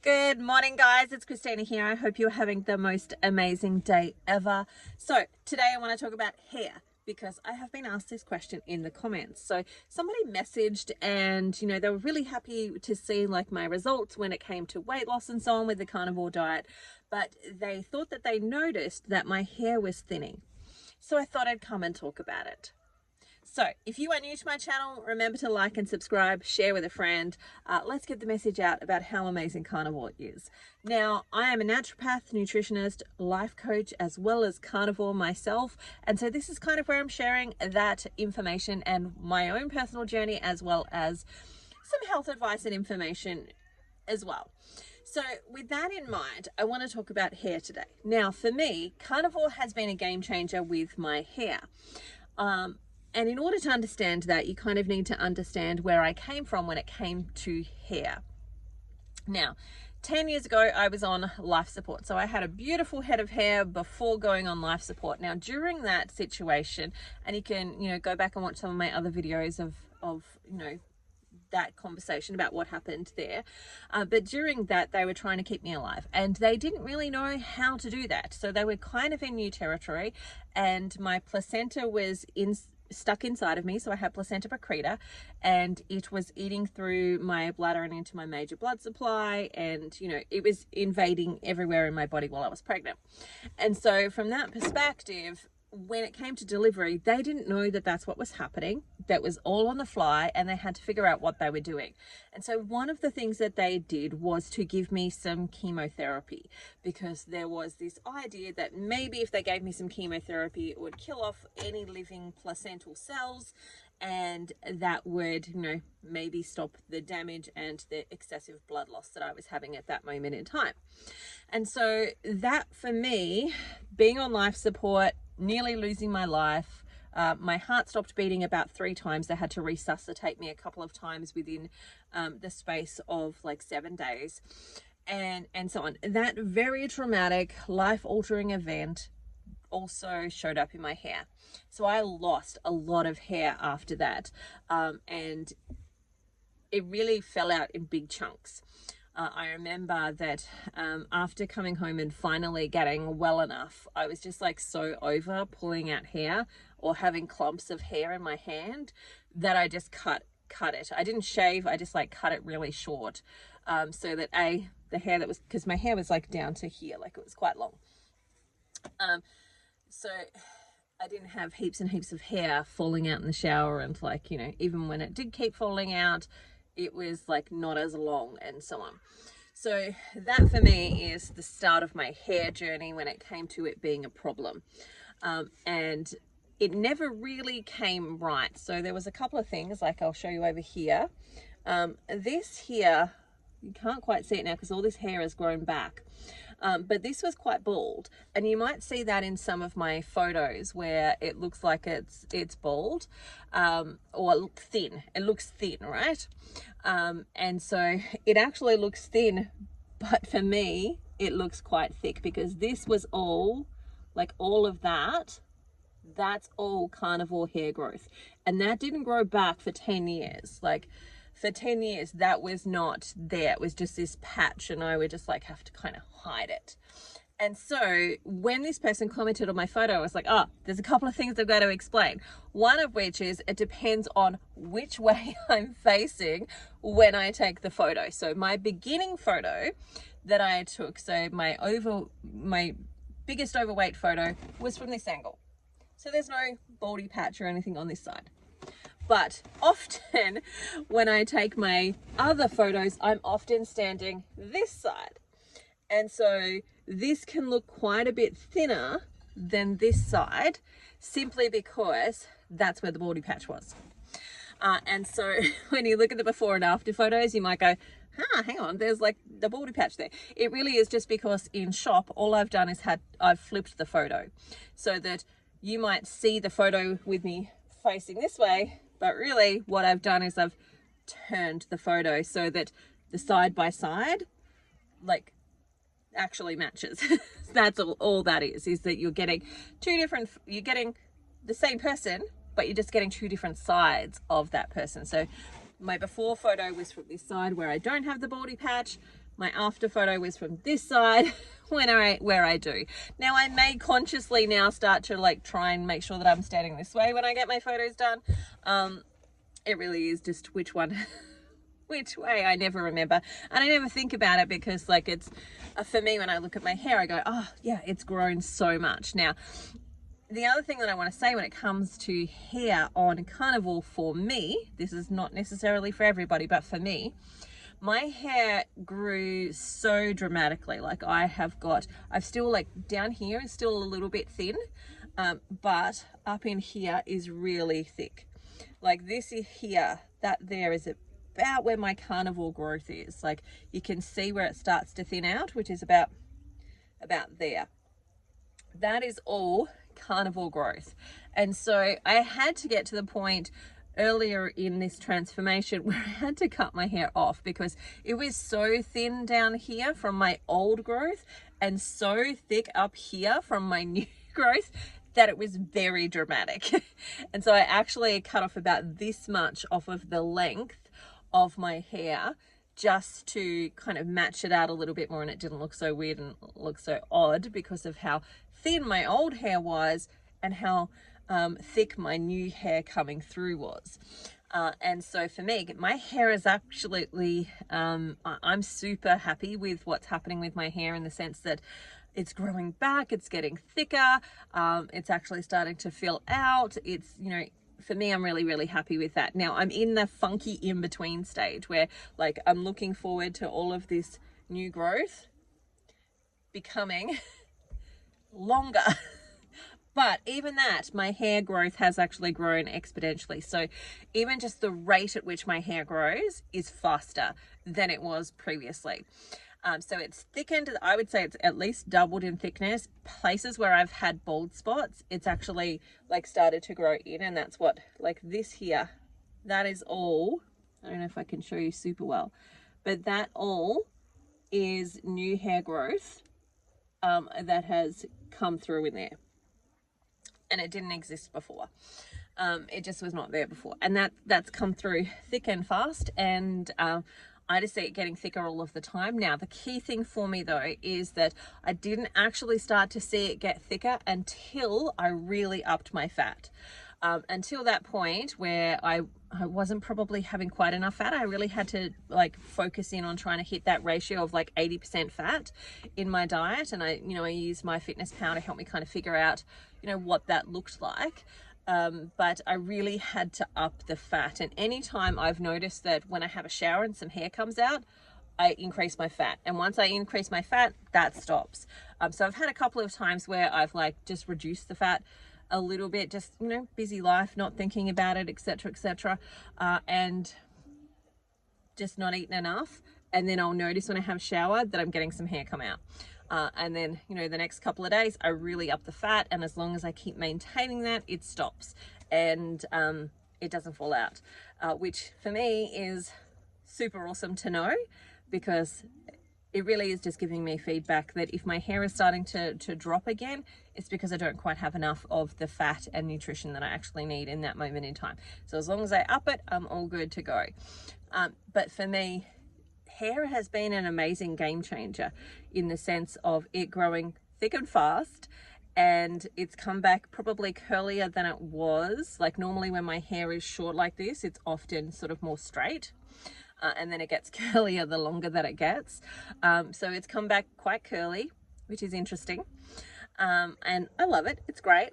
Good morning, guys. It's Christina here. I hope you're having the most amazing day ever. So today I want to talk about hair because I have been asked this question in the comments. So somebody messaged and, they were really happy to see like my results when it came to weight loss and so on with the carnivore diet, but they thought that they noticed that my hair was thinning. So I thought I'd come and talk about it. So if you are new to my channel, remember to like and subscribe, share with a friend. Let's get the message out about how amazing carnivore is. Now, I am a naturopath, nutritionist, life coach, as well as carnivore myself. And so this is kind of where I'm sharing that information and my own personal journey, as well as some health advice and information as well. So with that in mind, I want to talk about hair today. Now, for me, carnivore has been a game changer with my hair. And in order to understand that, you kind of need to understand where I came from when it came to hair. Now, 10 years ago, I was on life support. So I had a beautiful head of hair before going on life support. Now, during that situation, and you can, go back and watch some of my other videos of that conversation about what happened there. But during that, they were trying to keep me alive and they didn't really know how to do that. So they were kind of in new territory and my placenta was stuck inside of me. So I had placenta precreta and it was eating through my bladder and into my major blood supply. And, it was invading everywhere in my body while I was pregnant. And so from that perspective, when it came to delivery, they didn't know that that's what was happening. That was all on the fly and they had to figure out what they were doing. And so one of the things that they did was to give me some chemotherapy because there was this idea that maybe if they gave me some chemotherapy, it would kill off any living placental cells and that would, maybe stop the damage and the excessive blood loss that I was having at that moment in time. And so that for me, being on life support, nearly losing my life, my heart stopped beating about 3 times. They had to resuscitate me a couple of times within the space of like 7 days and so on. That very traumatic, life-altering event also showed up in my hair. So I lost a lot of hair after that and it really fell out in big chunks. I remember that after coming home and finally getting well enough, I was just like so over pulling out hair or having clumps of hair in my hand that I just cut it. I didn't shave, I just like cut it really short so that the hair that was, because my hair was like down to here, like it was quite long. So I didn't have heaps and heaps of hair falling out in the shower and like, even when it did keep falling out, it was like not as long and so on. So that for me is the start of my hair journey when it came to it being a problem. And it never really came right. So there was a couple of things like I'll show you over here. This here, you can't quite see it now because all this hair has grown back. But this was quite bald and you might see that in some of my photos where it looks like it's bald or thin. It looks thin, right? And so it actually looks thin, but for me it looks quite thick because this was all like all of that's all carnivore hair growth and that didn't grow back for 10 years. Like for 10 years, that was not there. It was just this patch and I would just like have to kind of hide it. And so when this person commented on my photo, I was like, oh, there's a couple of things I've got to explain. One of which is it depends on which way I'm facing when I take the photo. So my beginning photo that I took, so my biggest overweight photo was from this angle. So there's no baldy patch or anything on this side. But often when I take my other photos, I'm often standing this side. And so this can look quite a bit thinner than this side simply because that's where the baldy patch was. And so when you look at the before and after photos, you might go, hang on, there's like the baldy patch there. It really is just because in shop, all I've done is I've flipped the photo so that you might see the photo with me facing this way. But really what I've done is I've turned the photo so that the side by side like actually matches. That's all that is that you're getting you're getting the same person, but you're just getting 2 different sides of that person. So my before photo was from this side where I don't have the baldy patch. My after photo was from this side where I do. Now I may consciously now start to like try and make sure that I'm standing this way when I get my photos done. It really is just which one which way I never remember, and I never think about it because like it's for me, when I look at my hair I go, oh yeah, it's grown so much. Now the other thing that I want to say when it comes to hair on Carnivore, for me, this is not necessarily for everybody, but for me, my hair grew so dramatically. Like I've still, like down here is still a little bit thin, but up in here is really thick. Like this is here, that there is about where my Carnivore growth is. Like you can see where it starts to thin out, which is about there. That is all Carnivore growth. And so I had to get to the point earlier in this transformation where I had to cut my hair off because it was so thin down here from my old growth and so thick up here from my new growth that it was very dramatic. And so I actually cut off about this much off of the length of my hair just to kind of match it out a little bit more, and it didn't look so weird and look so odd because of how thin my old hair was and how thick my new hair coming through was. And so for me, my hair is absolutely, I'm super happy with what's happening with my hair in the sense that it's growing back, it's getting thicker, it's actually starting to fill out. It's, you know, for me, I'm really, really happy with that. Now I'm in the funky in-between stage where like I'm looking forward to all of this new growth becoming longer. But even that, my hair growth has actually grown exponentially. So even just the rate at which my hair grows is faster than it was previously. So it's thickened. I would say it's at least doubled in thickness. Places where I've had bald spots, it's actually like started to grow in, and that's what, like this here, that is all, I don't know if I can show you super well, but that all is new hair growth that has come through in there. And it didn't exist before. It just was not there before. And that's come through thick and fast. And I just see it getting thicker all of the time. Now, the key thing for me though, is that I didn't actually start to see it get thicker until I really upped my fat. Until that point where I wasn't probably having quite enough fat. I really had to like focus in on trying to hit that ratio of like 80% fat in my diet. And I used my fitness pal to help me kind of figure out, what that looked like. But I really had to up the fat. And anytime I've noticed that when I have a shower and some hair comes out, I increase my fat. And once I increase my fat, that stops. So I've had a couple of times where I've like just reduced the fat a little bit, just, busy life, not thinking about it, etc., and just not eating enough. And then I'll notice when I have showered that I'm getting some hair come out. And then, the next couple of days, I really up the fat. And as long as I keep maintaining that, it stops. And it doesn't fall out, which for me is super awesome to know, because it really is just giving me feedback that if my hair is starting to drop again, it's because I don't quite have enough of the fat and nutrition that I actually need in that moment in time. So as long as I up it, I'm all good to go. But for me, hair has been an amazing game changer in the sense of it growing thick and fast, and it's come back probably curlier than it was. Like normally when my hair is short like this, it's often sort of more straight. And then it gets curlier the longer that it gets. So it's come back quite curly, which is interesting. And I love it. It's great.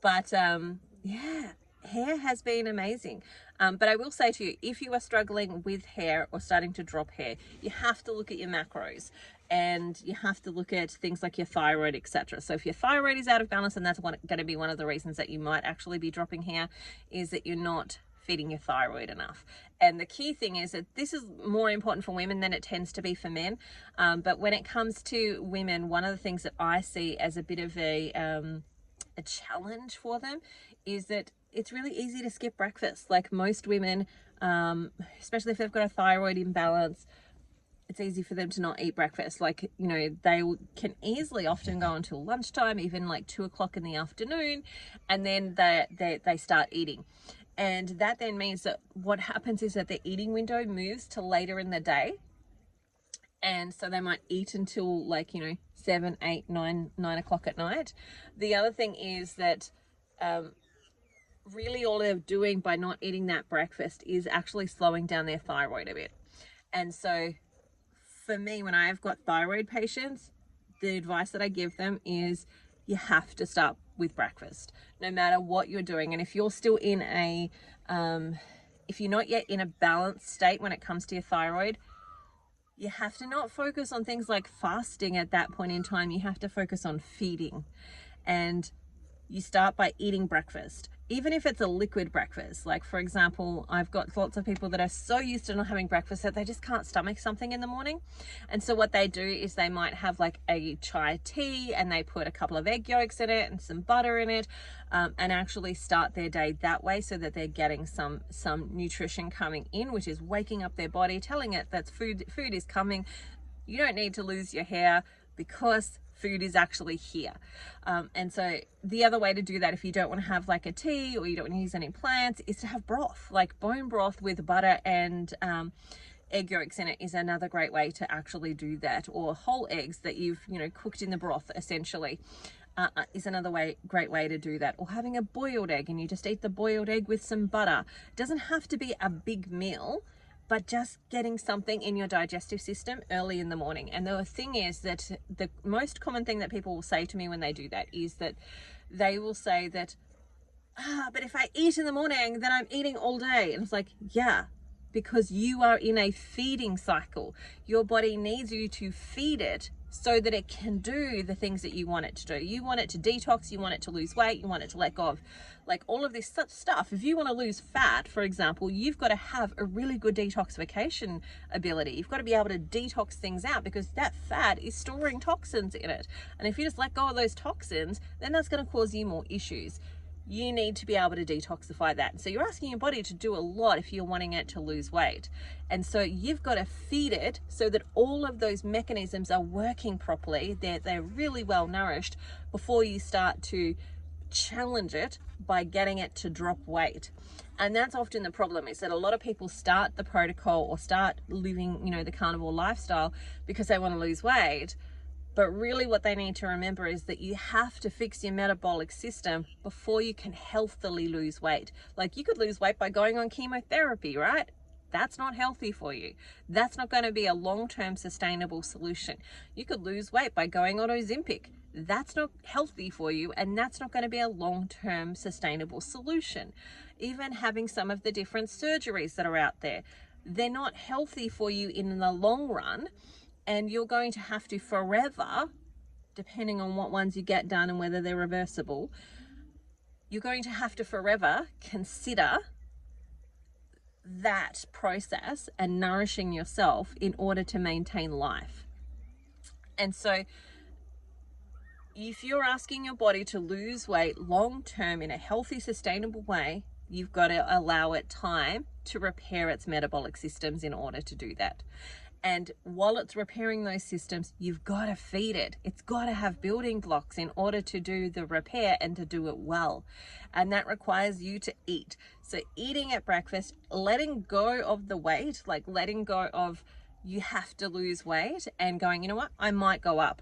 But yeah, hair has been amazing. But I will say to you, if you are struggling with hair or starting to drop hair, you have to look at your macros. And you have to look at things like your thyroid, etc. So if your thyroid is out of balance, and that's going to be one of the reasons that you might actually be dropping hair, is that you're not feeding your thyroid enough. And the key thing is that this is more important for women than it tends to be for men. But when it comes to women, one of the things that I see as a bit of a challenge for them is that it's really easy to skip breakfast. Like most women, especially if they've got a thyroid imbalance, it's easy for them to not eat breakfast. Like, they can easily often go until lunchtime, even like 2 o'clock in the afternoon, and then they start eating. And that then means that what happens is that the eating window moves to later in the day. And so they might eat until like, 7, 8, 9 o'clock at night. The other thing is that really all they're doing by not eating that breakfast is actually slowing down their thyroid a bit. And so for me, when I've got thyroid patients, the advice that I give them is you have to start with breakfast, no matter what you're doing. And if you're still in if you're not yet in a balanced state when it comes to your thyroid, you have to not focus on things like fasting at that point in time. You have to focus on feeding. And you start by eating breakfast, even if it's a liquid breakfast. Like, for example, I've got lots of people that are so used to not having breakfast that they just can't stomach something in the morning. And so what they do is they might have like a chai tea and they put a couple of egg yolks in it and some butter in it, and actually start their day that way, so that they're getting some nutrition coming in, which is waking up their body, telling it that food is coming. You don't need to lose your hair because food is actually here. And so the other way to do that, if you don't want to have like a tea or you don't want to use any plants, is to have broth, like bone broth with butter and egg yolks in it is another great way to actually do that. Or whole eggs that you've cooked in the broth essentially is another great way to do that. Or having a boiled egg and you just eat the boiled egg with some butter. It doesn't have to be a big meal, but just getting something in your digestive system early in the morning. And the thing is that the most common thing that people will say to me when they do that is that they will say that, but if I eat in the morning, then I'm eating all day. And it's like, yeah, because you are in a feeding cycle. Your body needs you to feed it so that it can do the things that you want it to do. You want it to detox, you want it to lose weight, you want it to let go of like all of this such stuff. If you want to lose fat, for example, you've got to have a really good detoxification ability. You've got to be able to detox things out, because that fat is storing toxins in it. And if you just let go of those toxins, then that's going to cause you more issues. You need to be able to detoxify that. So you're asking your body to do a lot if you're wanting it to lose weight. And so you've got to feed it so that all of those mechanisms are working properly. They're really well nourished before you start to challenge it by getting it to drop weight. And that's often the problem, is that a lot of people start the protocol or start living, the carnivore lifestyle because they want to lose weight. But really what they need to remember is that you have to fix your metabolic system before you can healthily lose weight. Like, you could lose weight by going on chemotherapy, right? That's not healthy for you. That's not going to be a long-term sustainable solution. You could lose weight by going on Ozempic. That's not healthy for you, and that's not going to be a long-term sustainable solution. Even having some of the different surgeries that are out there, they're not healthy for you in the long run. And you're going to have to forever, depending on what ones you get done and whether they're reversible, you're going to have to forever consider that process and nourishing yourself in order to maintain life. And so if you're asking your body to lose weight long term in a healthy, sustainable way, you've got to allow it time to repair its metabolic systems in order to do that. And while it's repairing those systems, you've got to feed it. It's got to have building blocks in order to do the repair and to do it well. And that requires you to eat. So eating at breakfast, letting go of the weight, like letting go of you have to lose weight, and going, you know what, I might go up.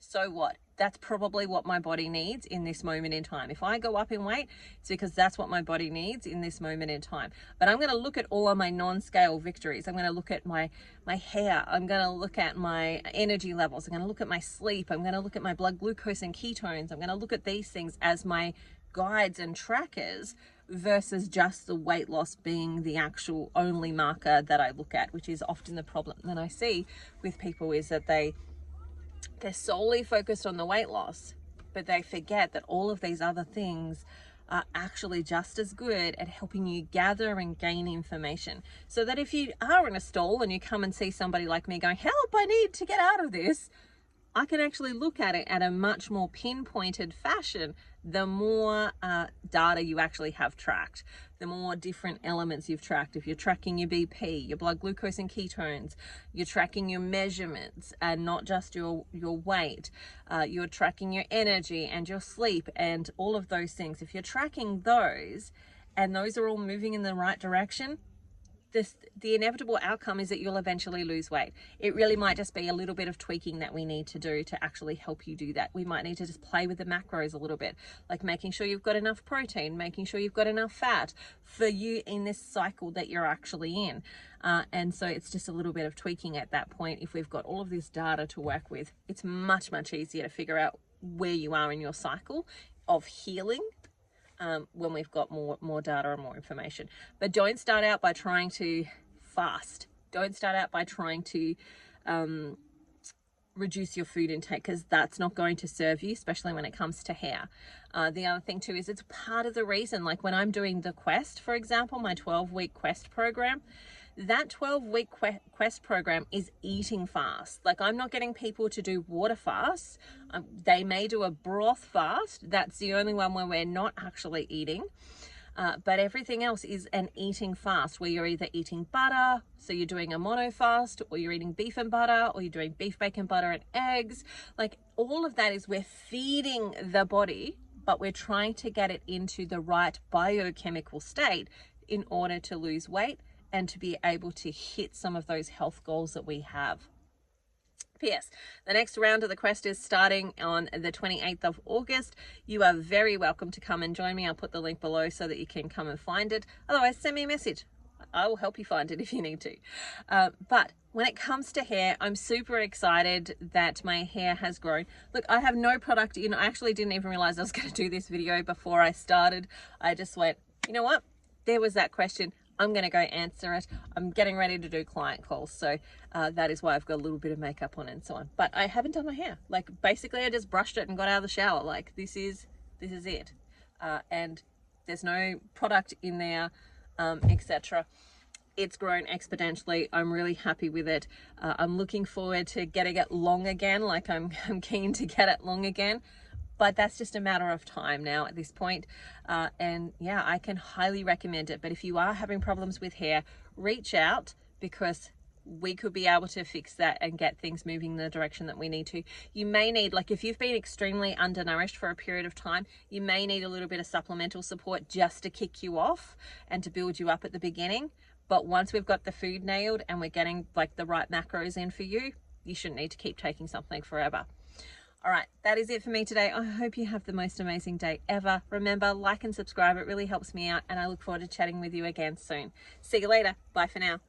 So what? That's probably what my body needs in this moment in time. If I go up in weight, it's because that's what my body needs in this moment in time. But I'm going to look at all of my non-scale victories. I'm going to look at my hair. I'm going to look at my energy levels. I'm going to look at my sleep. I'm going to look at my blood glucose and ketones. I'm going to look at these things as my guides and trackers, versus just the weight loss being the actual only marker that I look at, which is often the problem that I see with people, is that they're solely focused on the weight loss, but they forget that all of these other things are actually just as good at helping you gather and gain information. So that if you are in a stall and you come and see somebody like me going, help, I need to get out of this, I can actually look at it at a much more pinpointed fashion the more data you actually have tracked, the more different elements you've tracked. If you're tracking your BP, your blood glucose and ketones, you're tracking your measurements and not just your weight, you're tracking your energy and your sleep and all of those things. If you're tracking those and those are all moving in the right direction, the inevitable outcome is that you'll eventually lose weight. It really might just be a little bit of tweaking that we need to do to actually help you do that. We might need to just play with the macros a little bit, like making sure you've got enough protein, making sure you've got enough fat for you in this cycle that you're actually in. And so it's just a little bit of tweaking at that point. If we've got all of this data to work with, it's much, much easier to figure out where you are in your cycle of healing when we've got more data and more information. But don't start out by trying to fast. Don't start out by trying to reduce your food intake, because that's not going to serve you, especially when it comes to hair. The other thing too is it's part of the reason, like when I'm doing the Quest, for example, my 12-week Quest program, that 12-week Quest program is eating fast. Like, I'm not getting people to do water fasts. They may do a broth fast. That's the only one where we're not actually eating. But everything else is an eating fast, where you're either eating butter, so you're doing a mono fast, or you're eating beef and butter, or you're doing beef, bacon, butter, and eggs. Like, all of that is we're feeding the body, but we're trying to get it into the right biochemical state in order to lose weight and to be able to hit some of those health goals that we have. P.S. The next round of the Quest is starting on the 28th of August. You are very welcome to come and join me. I'll put the link below so that you can come and find it. Otherwise, send me a message. I will help you find it if you need to. But when it comes to hair, I'm super excited that my hair has grown. Look, I have no product in. I actually didn't even realize I was going to do this video before I started. I just went, you know what? There was that question. I'm going to go answer it. I'm getting ready to do client calls. So that is why I've got a little bit of makeup on and so on. But I haven't done my hair. Like, basically I just brushed it and got out of the shower. Like, this is it. And there's no product in there, etc. It's grown exponentially. I'm really happy with it. I'm looking forward to getting it long again. Like, I'm keen to get it long again. But that's just a matter of time now at this point. And yeah, I can highly recommend it. But if you are having problems with hair, reach out, because we could be able to fix that and get things moving in the direction that we need to. You may need, like, if you've been extremely undernourished for a period of time, you may need a little bit of supplemental support just to kick you off and to build you up at the beginning. But once we've got the food nailed and we're getting like the right macros in for you, you shouldn't need to keep taking something forever. All right, that is it for me today. I hope you have the most amazing day ever. Remember, like and subscribe. It really helps me out, and I look forward to chatting with you again soon. See you later. Bye for now.